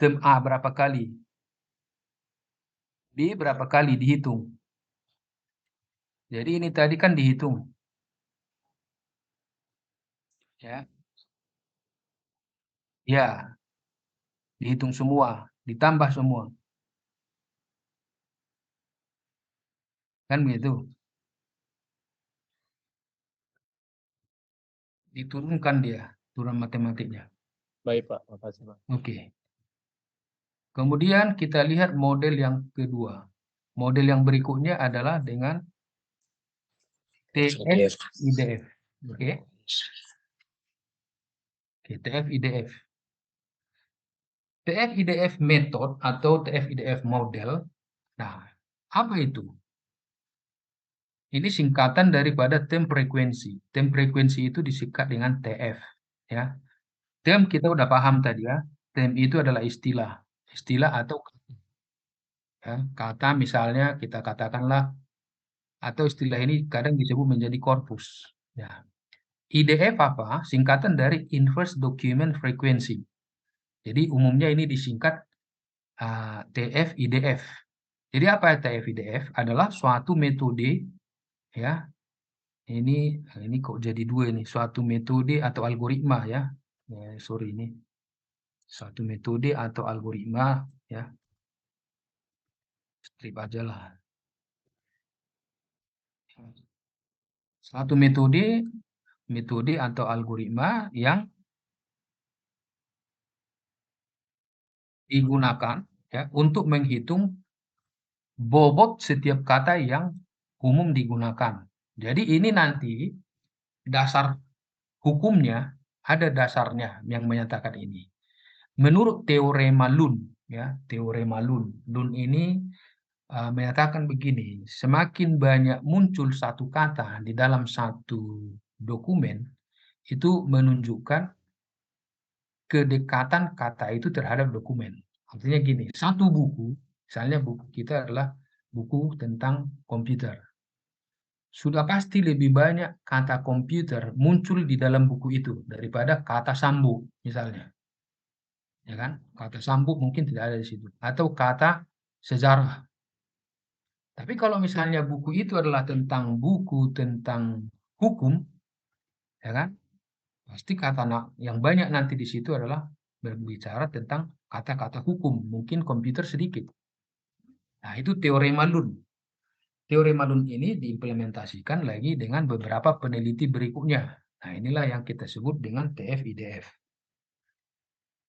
Term A berapa kali? B berapa kali dihitung? Jadi ini tadi kan dihitung. Ya. Ya, dihitung semua, ditambah semua. Kan begitu. Diturunkan dia, turun matematiknya. Baik Pak, makasih Pak. Oke. Kemudian kita lihat model yang kedua. Model yang berikutnya adalah dengan TF-IDF. Oke. Oke, TF-IDF. TF-IDF method atau TF-IDF model. Nah, apa itu? Ini singkatan daripada term frekuensi. Term frekuensi itu disingkat dengan TF. Ya. Term kita udah paham tadi ya. Term itu adalah istilah. Istilah atau ya, kata misalnya kita katakanlah atau istilah ini kadang disebut menjadi korpus. Ya. IDF apa? Singkatan dari Inverse Document Frequency. Jadi umumnya ini disingkat TF-IDF. Jadi apa TF-IDF? Adalah suatu metode, ya. Ini kok jadi dua ini, suatu metode atau algoritma, ya. Sorry, ini suatu metode atau algoritma, ya. Strip aja lah. Suatu metode atau algoritma yang digunakan, ya, untuk menghitung bobot setiap kata yang umum digunakan. Jadi ini nanti dasar hukumnya, ada dasarnya yang menyatakan ini. Menurut teorema Lund, ya, teorema Lund. Lund ini menyatakan begini, semakin banyak muncul satu kata di dalam satu dokumen, itu menunjukkan kedekatan kata itu terhadap dokumen. Artinya gini, satu buku, misalnya buku kita adalah buku tentang komputer. Sudah pasti lebih banyak kata komputer muncul di dalam buku itu daripada kata sambung, misalnya. Ya kan? Kata sambung mungkin tidak ada di situ. Atau kata sejarah. Tapi kalau misalnya buku itu adalah tentang buku tentang hukum, ya kan? Pasti kata yang banyak nanti di situ adalah berbicara tentang kata-kata hukum, mungkin komputer sedikit. Nah, itu teorema Lund. Teorema Lund ini diimplementasikan lagi dengan beberapa peneliti berikutnya. Nah, inilah yang kita sebut dengan TF-IDF.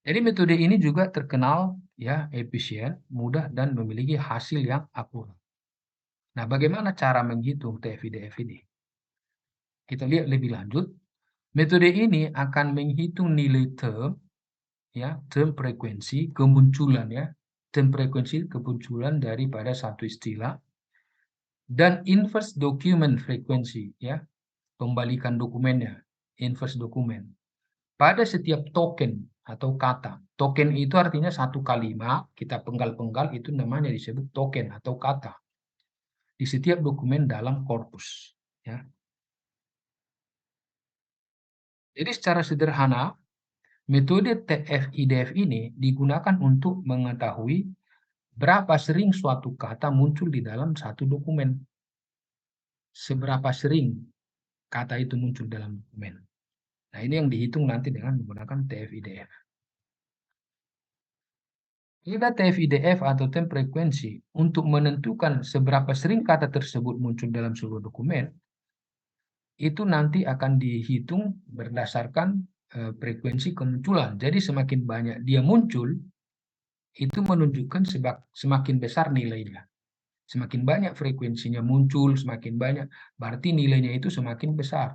Jadi metode ini juga terkenal, ya, efisien, mudah, dan memiliki hasil yang akurat. Nah, bagaimana cara menghitung TF-IDF ini? Kita lihat lebih lanjut. Metode ini akan menghitung nilai term, ya, term frekuensi kemunculan, ya, term frekuensi kemunculan daripada satu istilah, dan inverse document frekuensi, ya, pembalikan dokumennya, inverse dokumen, pada setiap token atau kata. Token itu artinya satu kalimat, kita penggal-penggal, itu namanya disebut token atau kata. Di setiap dokumen dalam korpus. Ya. Jadi secara sederhana, metode TF-IDF ini digunakan untuk mengetahui berapa sering suatu kata muncul di dalam satu dokumen. Seberapa sering kata itu muncul dalam dokumen. Nah, ini yang dihitung nanti dengan menggunakan TF-IDF. Pada TF-IDF atau term frekuensi, untuk menentukan seberapa sering kata tersebut muncul dalam sebuah dokumen, itu nanti akan dihitung berdasarkan frekuensi kemunculan. Jadi semakin banyak dia muncul, itu menunjukkan semakin besar nilainya. Semakin banyak frekuensinya muncul, semakin banyak, berarti nilainya itu semakin besar.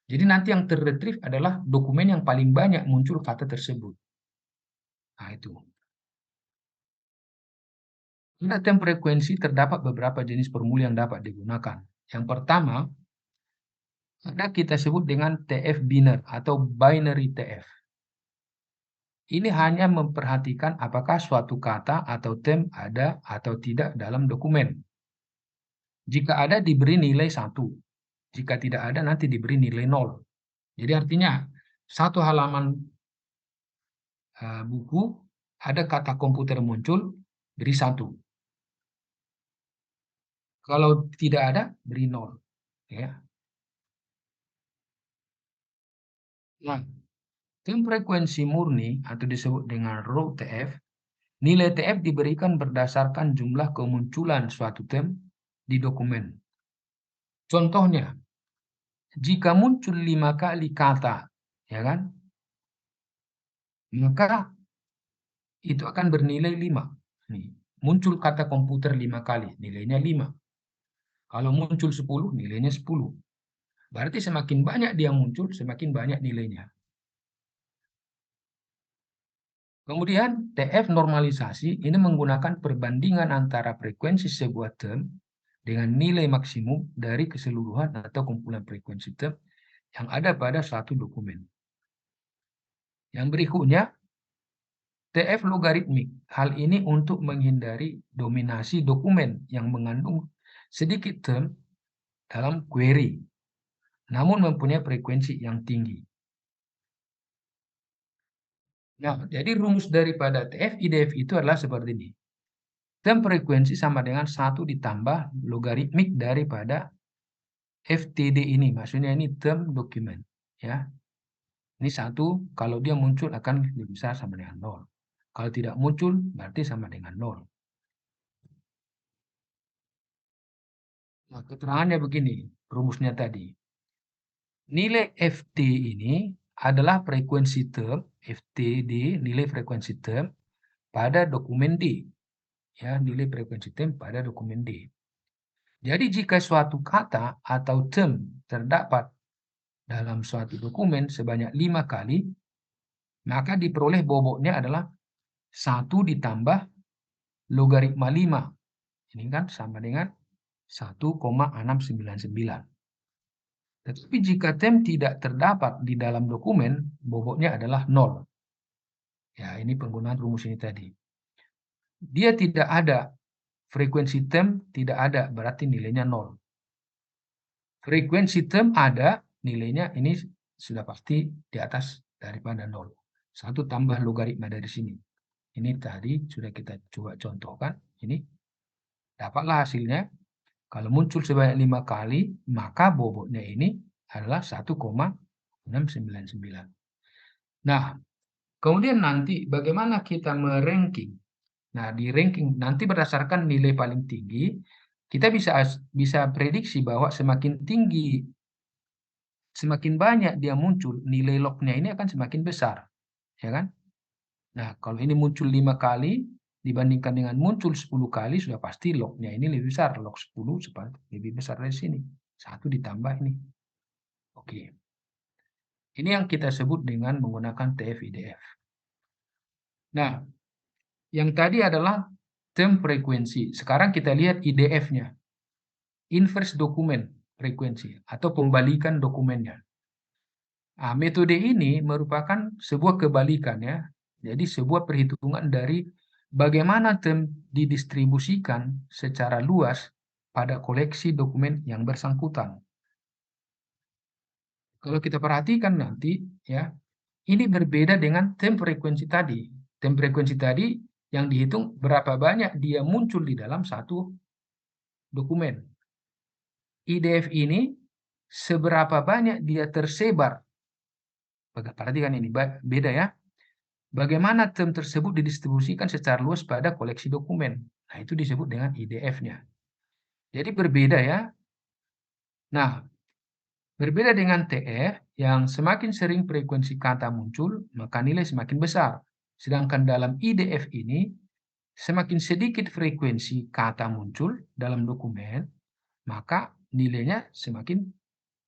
Jadi nanti yang terretrieve adalah dokumen yang paling banyak muncul kata tersebut. Nah, itu. Pada term frekuensi terdapat beberapa jenis formula yang dapat digunakan. Yang pertama, ada kita sebut dengan TF biner atau binary TF. Ini hanya memperhatikan apakah suatu kata atau term ada atau tidak dalam dokumen. Jika ada diberi nilai 1. Jika tidak ada nanti diberi nilai 0. Jadi artinya satu halaman buku ada kata komputer muncul, beri 1. Kalau tidak ada, beri 0. Ya. Nah, term frekuensi murni atau disebut dengan raw TF, nilai TF diberikan berdasarkan jumlah kemunculan suatu term di dokumen. Contohnya, jika muncul 5 kali kata, ya kan, maka itu akan bernilai 5. Nih, muncul kata komputer 5 kali, nilainya 5. Kalau muncul 10, nilainya 10. Berarti semakin banyak dia muncul, semakin banyak nilainya. Kemudian TF normalisasi ini menggunakan perbandingan antara frekuensi sebuah term dengan nilai maksimum dari keseluruhan atau kumpulan frekuensi term yang ada pada suatu dokumen. Yang berikutnya, TF logaritmik. Hal ini untuk menghindari dominasi dokumen yang mengandung sedikit term dalam query, namun mempunyai frekuensi yang tinggi. Nah, jadi rumus daripada TF-IDF itu adalah seperti ini. Term frekuensi sama dengan 1 ditambah logaritmik daripada FTD ini. Maksudnya ini term dokumen. Ya. Ini 1, kalau dia muncul akan lebih besar sama dengan 0. Kalau tidak muncul, berarti sama dengan 0. Nah, keterangannya begini, rumusnya tadi. Nilai FT ini adalah frekuensi term, FTD, nilai frekuensi term, pada dokumen D. Ya, nilai frekuensi term pada dokumen D. Jadi jika suatu kata atau term terdapat dalam suatu dokumen sebanyak 5 kali, maka diperoleh bobotnya adalah 1 ditambah logaritma 5. Ini kan sama dengan 1,699. Tetapi jika term tidak terdapat di dalam dokumen, bobotnya adalah 0. Ya, ini penggunaan rumus ini tadi. Dia tidak ada, frekuensi term tidak ada, berarti nilainya 0. Frekuensi term ada, nilainya ini sudah pasti di atas daripada 0. 1 tambah logaritma dari sini. Ini tadi sudah kita coba contohkan. Ini dapatlah hasilnya. Kalau muncul sebanyak 5 kali, maka bobotnya ini adalah 1,699. Nah, kemudian nanti bagaimana kita meranking? Nah, di ranking nanti berdasarkan nilai paling tinggi, kita bisa prediksi bahwa semakin tinggi, semakin banyak dia muncul, nilai log-nya ini akan semakin besar. Ya kan? Nah, kalau ini muncul 5 kali, dibandingkan dengan muncul 10 kali, sudah pasti log-nya ini lebih besar. Log 10 lebih besar dari sini. 1 ditambah ini. Oke. Ini yang kita sebut dengan menggunakan TF-IDF. Nah, yang tadi adalah term frekuensi. Sekarang kita lihat IDF-nya. Inverse dokumen frekuensi atau pembalikan dokumennya. Nah, metode ini merupakan sebuah kebalikan ya. Jadi sebuah perhitungan dari bagaimana term didistribusikan secara luas pada koleksi dokumen yang bersangkutan. Kalau kita perhatikan nanti ya, ini berbeda dengan term frekuensi tadi. Term frekuensi tadi yang dihitung berapa banyak dia muncul di dalam satu dokumen. IDF ini seberapa banyak dia tersebar. Perhatikan ini, beda ya. Bagaimana term tersebut didistribusikan secara luas pada koleksi dokumen. Nah, itu disebut dengan IDF-nya. Jadi berbeda ya. Nah, berbeda dengan TF, yang semakin sering frekuensi kata muncul, maka nilai semakin besar. Sedangkan dalam IDF ini, semakin sedikit frekuensi kata muncul dalam dokumen, maka nilainya semakin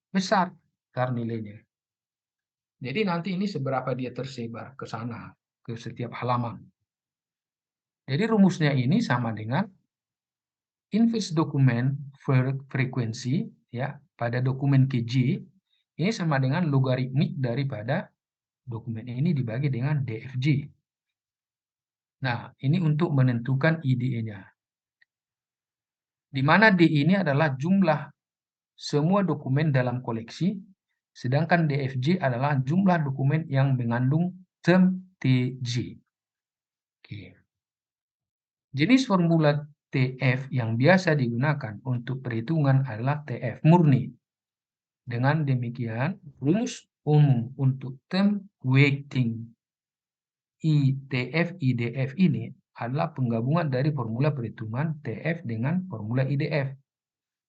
besar nilainya. Jadi nanti ini seberapa dia tersebar ke sana, ke setiap halaman. Jadi rumusnya ini sama dengan inverse dokumen frekuensi ya pada dokumen KG ini sama dengan logaritmik daripada dokumen ini dibagi dengan DFG. Nah, ini untuk menentukan IDE-nya. Di mana D ini adalah jumlah semua dokumen dalam koleksi, sedangkan DFG adalah jumlah dokumen yang mengandung term TG. Oke. Jenis formula TF yang biasa digunakan untuk perhitungan adalah TF murni. Dengan demikian, rumus umum untuk term weighting ITF IDF ini adalah penggabungan dari formula perhitungan TF dengan formula IDF.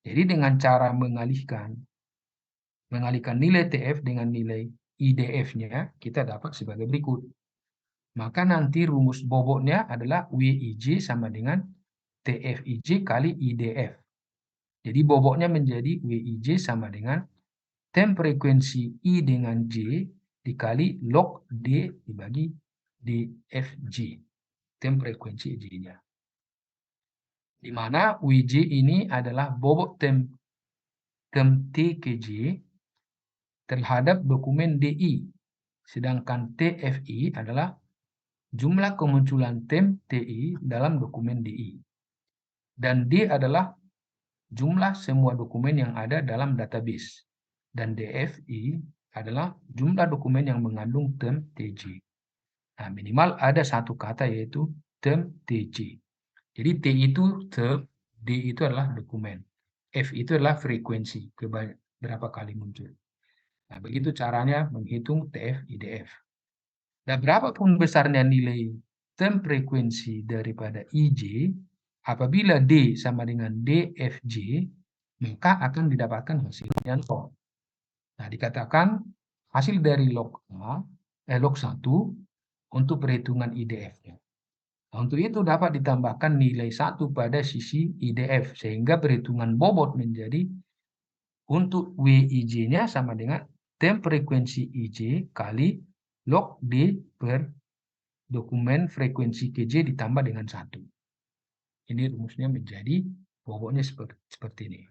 Jadi dengan cara mengalihkan nilai TF dengan nilai IDF-nya, kita dapat sebagai berikut. Maka nanti rumus bobotnya adalah WIJ sama dengan TFIJ kali IDF. Jadi bobotnya menjadi WIJ sama dengan term frekuensi I dengan J dikali log D dibagi DFG. Term frekuensi J-nya. Di mana WIJ ini adalah bobot term T ke J terhadap dokumen DI. Sedangkan TFI adalah jumlah kemunculan term TI dalam dokumen DI. Dan D adalah jumlah semua dokumen yang ada dalam database. Dan DFI adalah jumlah dokumen yang mengandung term TG. Nah, minimal ada satu kata yaitu term TG. Jadi T itu term, D itu adalah dokumen, F itu adalah frekuensi, berapa kali muncul. Nah, begitu caranya menghitung TF IDF. Dan berapapun besarnya nilai term frekuensi daripada IJ, apabila D sama dengan DFJ, maka akan didapatkan hasilnya 0. Nah, dikatakan hasil dari log 1 untuk perhitungan IDF-nya. Nah, untuk itu dapat ditambahkan nilai 1 pada sisi IDF, sehingga perhitungan bobot menjadi untuk WIJ-nya sama dengan tem frekuensi IJ kali log D per dokumen frekuensi KJ ditambah dengan 1. Ini rumusnya menjadi bobotnya seperti ini.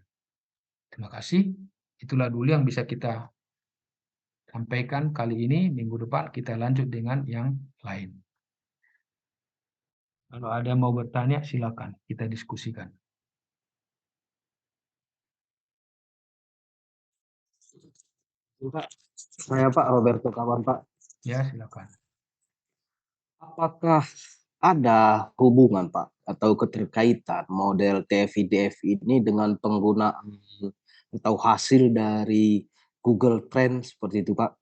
Terima kasih. Itulah dulu yang bisa kita sampaikan kali ini. Minggu depan kita lanjut dengan yang lain. Kalau ada yang mau bertanya, silakan kita diskusikan. Pak, saya Pak Roberto Kawan Pak. Ya, silakan. Apakah ada hubungan Pak atau keterkaitan model TF-IDF ini dengan penggunaan atau hasil dari Google Trend seperti itu Pak?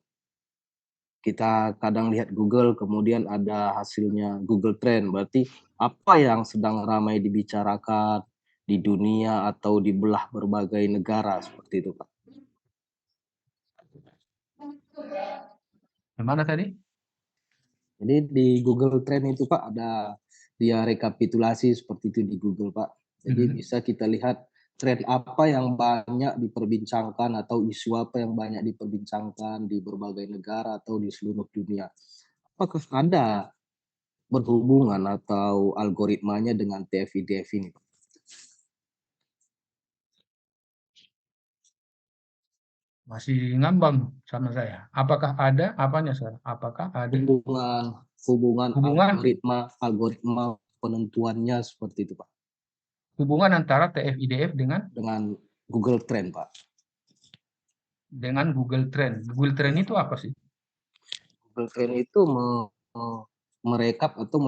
Kita kadang lihat Google, kemudian ada hasilnya Google Trend. Berarti apa yang sedang ramai dibicarakan di dunia atau di belah berbagai negara seperti itu Pak? Gimana tadi? Jadi di Google Trend itu Pak ada dia rekapitulasi seperti itu di Google Pak. Jadi bisa kita lihat tren apa yang banyak diperbincangkan atau isu apa yang banyak diperbincangkan di berbagai negara atau di seluruh dunia. Apakah ada berhubungan atau algoritmanya dengan TF-IDF ini Pak? Masih ngambang sama saya. Apakah ada? Apanya, Sir? Apakah ada Hubungan hubungan algoritma penentuannya seperti itu Pak, hubungan antara TF-IDF dengan Google Trend Pak? dengan Google Trend? Google Trend itu apa sih? Google Trend itu merekap atau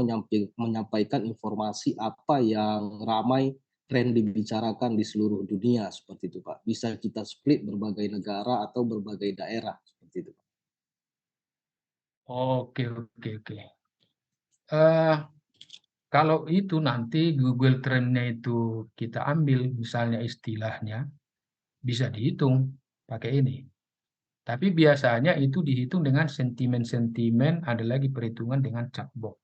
menyampaikan informasi apa yang ramai tren dibicarakan di seluruh dunia seperti itu Pak. Bisa kita split berbagai negara atau berbagai daerah seperti itu Pak. Oke, oke, oke. Eh, kalau itu nanti Google Trend-nya itu kita ambil misalnya istilahnya, bisa dihitung pakai ini. Tapi biasanya itu dihitung dengan sentimen-sentimen, ada lagi perhitungan dengan chatbot.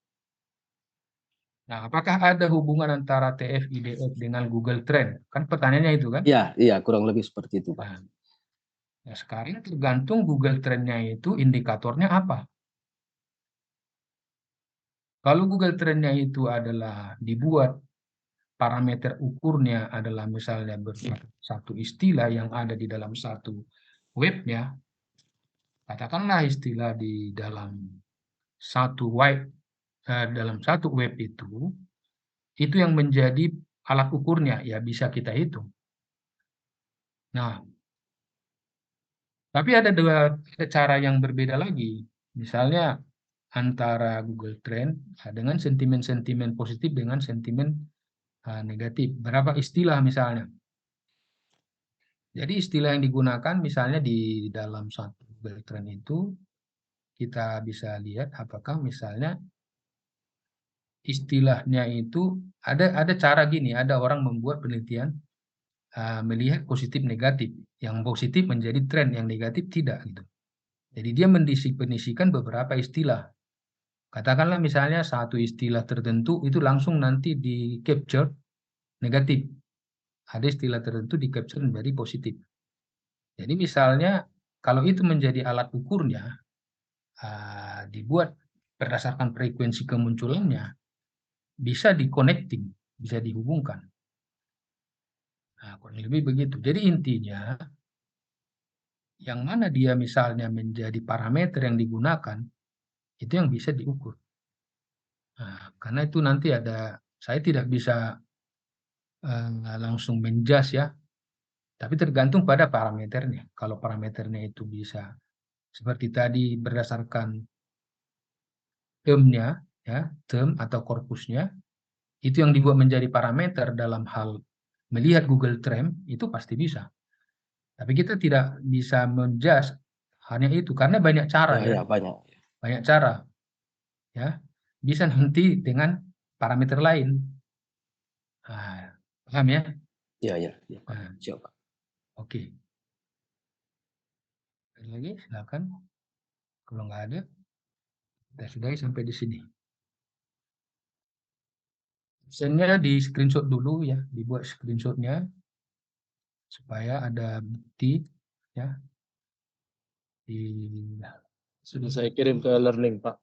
Nah, apakah ada hubungan antara TF-IDF dengan Google Trend? Kan pertanyaannya itu kan? Iya, iya kurang lebih seperti itu Pak. Nah, sekarang tergantung Google Trend-nya itu indikatornya apa. Kalau Google Trend-nya itu adalah dibuat parameter ukurnya adalah misalnya satu istilah yang ada di dalam satu webnya, katakanlah istilah di dalam dalam satu web itu yang menjadi alat ukurnya, ya bisa kita hitung. Nah, tapi ada cara yang berbeda lagi. Misalnya antara Google Trend dengan sentimen-sentimen positif dengan sentimen negatif. Berapa istilah misalnya. Jadi istilah yang digunakan misalnya di dalam satu Google Trend itu kita bisa lihat apakah misalnya istilahnya itu ada cara gini, ada orang membuat penelitian melihat positif negatif. Yang positif menjadi tren, yang negatif tidak gitu. Jadi dia mendefinisikan beberapa istilah. Katakanlah misalnya satu istilah tertentu itu langsung nanti di capture negatif. Ada istilah tertentu di capture menjadi positif. Jadi misalnya kalau itu menjadi alat ukurnya, dibuat berdasarkan frekuensi kemunculannya, bisa di-connecting, bisa dihubungkan. Nah, kurang lebih begitu. Jadi intinya, yang mana dia misalnya menjadi parameter yang digunakan, itu yang bisa diukur. Nah, karena itu nanti saya tidak bisa langsung menjudge ya, tapi tergantung pada parameternya. Kalau parameternya itu bisa seperti tadi berdasarkan term-nya, ya, term atau korpusnya, itu yang dibuat menjadi parameter dalam hal melihat Google Trend, itu pasti bisa. Tapi kita tidak bisa menjudge hanya itu, karena banyak cara Ya, banyak. banyak cara. Ya, bisa nanti dengan parameter lain. Nah, paham ya? Ya, Pak. Nah, Siap, Pak. oke. Ada lagi, silakan. Kalau nggak ada, kita sudahi sampai di sini. Absennya di screenshot dulu ya, dibuat screenshotnya supaya ada bukti ya. Sudah saya kirim ke learning, Pak.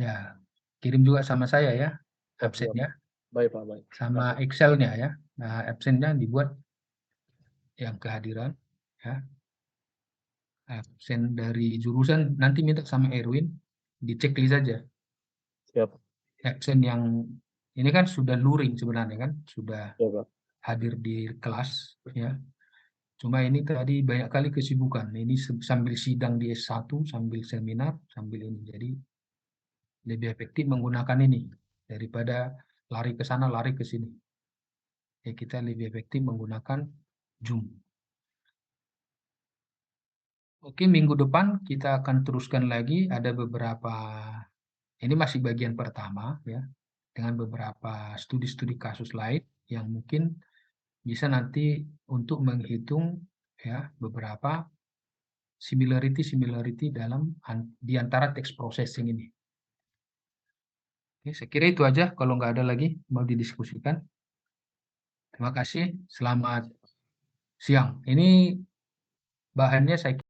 Ya, kirim juga sama saya ya, Siap. absennya Baik, Pak, baik. sama Excelnya ya. Nah, absennya dibuat yang kehadiran ya. Absen dari jurusan nanti minta sama Erwin dicek list saja. Siap. Absen yang ini kan sudah luring sebenarnya kan, sudah Siap, Pak. hadir di kelas ya. Cuma ini tadi banyak kali kesibukan. Ini sambil sidang di S1, sambil seminar, sambil ini. Jadi lebih efektif menggunakan ini daripada lari ke sana, lari ke sini. Ya, kita lebih efektif menggunakan Zoom. Oke, minggu depan kita akan teruskan lagi. Ada beberapa, ini masih bagian pertama ya, dengan beberapa studi-studi kasus lain yang mungkin bisa nanti untuk menghitung ya beberapa similarity dalam di antara text processing ini. Oke, saya kira itu aja. Kalau nggak ada lagi mau didiskusikan. Terima kasih. Selamat siang. Ini bahannya saya